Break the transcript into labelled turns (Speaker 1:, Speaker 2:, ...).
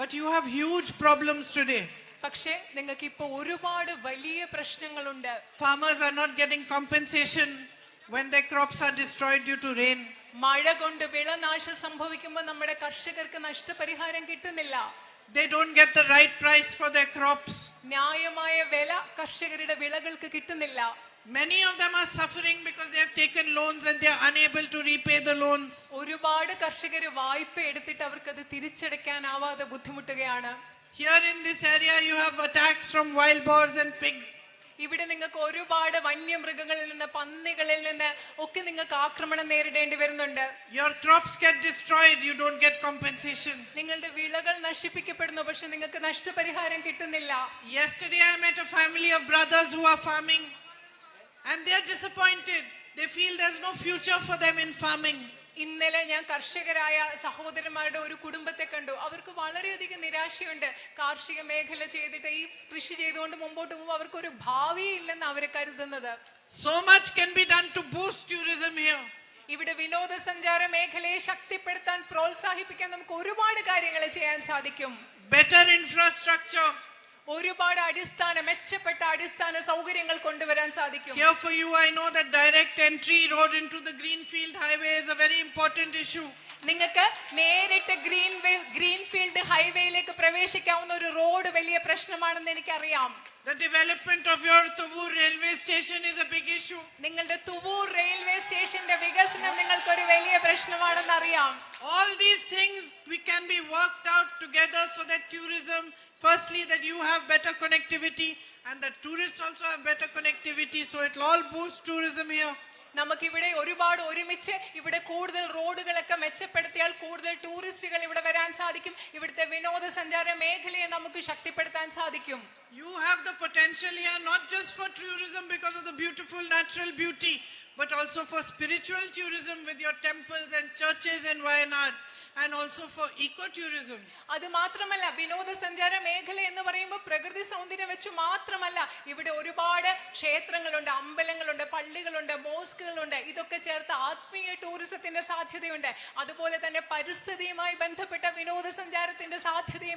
Speaker 1: But you have huge problems today.
Speaker 2: പക്ഷേ നിങ്ങൾക്ക് ഇപ്പൊ ഒരുപാട് വലിയ പ്രശ്നങ്ങളുണ്ട്.
Speaker 1: Farmers are not getting compensation when their crops are destroyed due to rain.
Speaker 2: മഴ കൊണ്ട് വിളനാശം സംഭവിക്കുമ്പോൾ നമ്മുടെ കർഷകർക്ക് നഷ്ടപരിഹാരം കിട്ടുന്നില്ല.
Speaker 1: They don't get the right price for their crops.
Speaker 2: ന്യായമായ വില കർഷകരുടെ വിളകൾക്ക് കിട്ടുന്നില്ല.
Speaker 1: Many of them are suffering because they have taken loans and they are unable to repay the loans.
Speaker 2: ഒരുപാട് കർഷകർ വായ്പ എടുത്തിട്ട് അവർക്ക് അത് തിരിച്ചടയ്ക്കാനാവാതെ ബുദ്ധിമുട്ടുകയാണ്.
Speaker 1: Here in this area you have attacks from wild boars and pigs.
Speaker 2: ഇവിടെ നിങ്ങൾക്ക് ഒരുപാട് വന്യമൃഗങ്ങളിൽ നിന്ന് പന്നികളിൽ നിന്ന് ഒക്കെ നിങ്ങൾക്ക് ആക്രമണം നേരിടേണ്ടി വരുന്നുണ്ട്.
Speaker 1: Your crops get destroyed, you don't get compensation.
Speaker 2: നിങ്ങളുടെ വിളകൾ നശിപ്പിക്കപ്പെടുന്നു, പക്ഷെ നിങ്ങൾക്ക് നഷ്ടപരിഹാരം കിട്ടുന്നില്ല.
Speaker 1: Yesterday I met a family of brothers who are farming and they are disappointed. They feel there's no future for them in farming.
Speaker 2: ഇന്നലെ ഞാൻ കർഷകരായ സഹോദരന്മാരുടെ ഒരു കുടുംബത്തെ കണ്ടു. അവർക്ക് വളരെയധികം നിരാശയുണ്ട്. കാർഷിക മേഖല ചെയ്തിട്ട് ഈ കൃഷി ചെയ്തുകൊണ്ട് മുമ്പോട്ട് പോകുമ്പോൾ അവർക്ക് ഒരു ഭാവിയില്ലെന്ന് അവർ കരുതുന്നത്.
Speaker 1: So much can be done to boost tourism here.
Speaker 2: ഇവിടെ വിനോദസഞ്ചാര മേഖലയെ ശക്തിപ്പെടുത്താൻ പ്രോത്സാഹിപ്പിക്കാൻ നമുക്ക് ഒരുപാട് കാര്യങ്ങൾ ചെയ്യാൻ സാധിക്കും.
Speaker 1: Better infrastructure.
Speaker 2: ഒരുപാട് മെച്ചപ്പെട്ട അടിസ്ഥാന സൗകര്യങ്ങൾ കൊണ്ടുവരാൻ സാധിക്കും.
Speaker 1: Here for you I know that direct entry road into the Greenfield highway is a very important issue.
Speaker 2: നിങ്ങൾക്ക് നേരിട്ട് ഗ്രീൻഫീൽഡ് ഹൈവേയിലേക്ക് പ്രവേശിക്കാവുന്ന ഒരു റോഡ് വലിയ പ്രശ്നമാണെന്ന് എനിക്കറിയാം.
Speaker 1: The development of your Tuvur railway station is a big issue.
Speaker 2: നിങ്ങളുടെ Thuvur railway സ്റ്റേഷന്റെ വികസനം നിങ്ങൾക്ക് ഒരു വലിയ പ്രശ്നമാണെന്ന് അറിയാം.
Speaker 1: All these things we can be worked out together so that tourism, firstly that you have better connectivity and the tourists also have better connectivity, so it will all boost tourism here.
Speaker 2: നമുക്കിവിടെ ഒരുപാട് ഒരുമിച്ച് ഇവിടെ കൂടുതൽ റോഡുകളൊക്കെ മെച്ചപ്പെടുത്തിയാൽ കൂടുതൽ ടൂറിസ്റ്റുകൾ ഇവിടെ വരാൻ സാധിക്കും. ഇവിടുത്തെ വിനോദസഞ്ചാര മേഖലയെ നമുക്ക് ശക്തിപ്പെടുത്താൻ സാധിക്കും.
Speaker 1: You have the potential here not just for tourism because of the beautiful natural beauty, but also for spiritual tourism with your temples and churches in Wayanad, and also for ecotourism.
Speaker 2: അത് മാത്രമല്ല, വിനോദസഞ്ചാര മേഖല എന്ന് പറയുമ്പോൾ പ്രകൃതി സൗന്ദര്യം വെച്ച് മാത്രമല്ല, ഇവിടെ ഒരുപാട് ക്ഷേത്രങ്ങളുണ്ട്, അമ്പലങ്ങളുണ്ട്, പള്ളികളുണ്ട്, മോസ്കുകളുണ്ട്. ഇതൊക്കെ ചേർത്ത് ആത്മീയ ടൂറിസത്തിന്റെ സാധ്യതയുണ്ട്. അതുപോലെ തന്നെ പരിസ്ഥിതിയുമായി ബന്ധപ്പെട്ട വിനോദസഞ്ചാരത്തിന്റെ സാധ്യതയും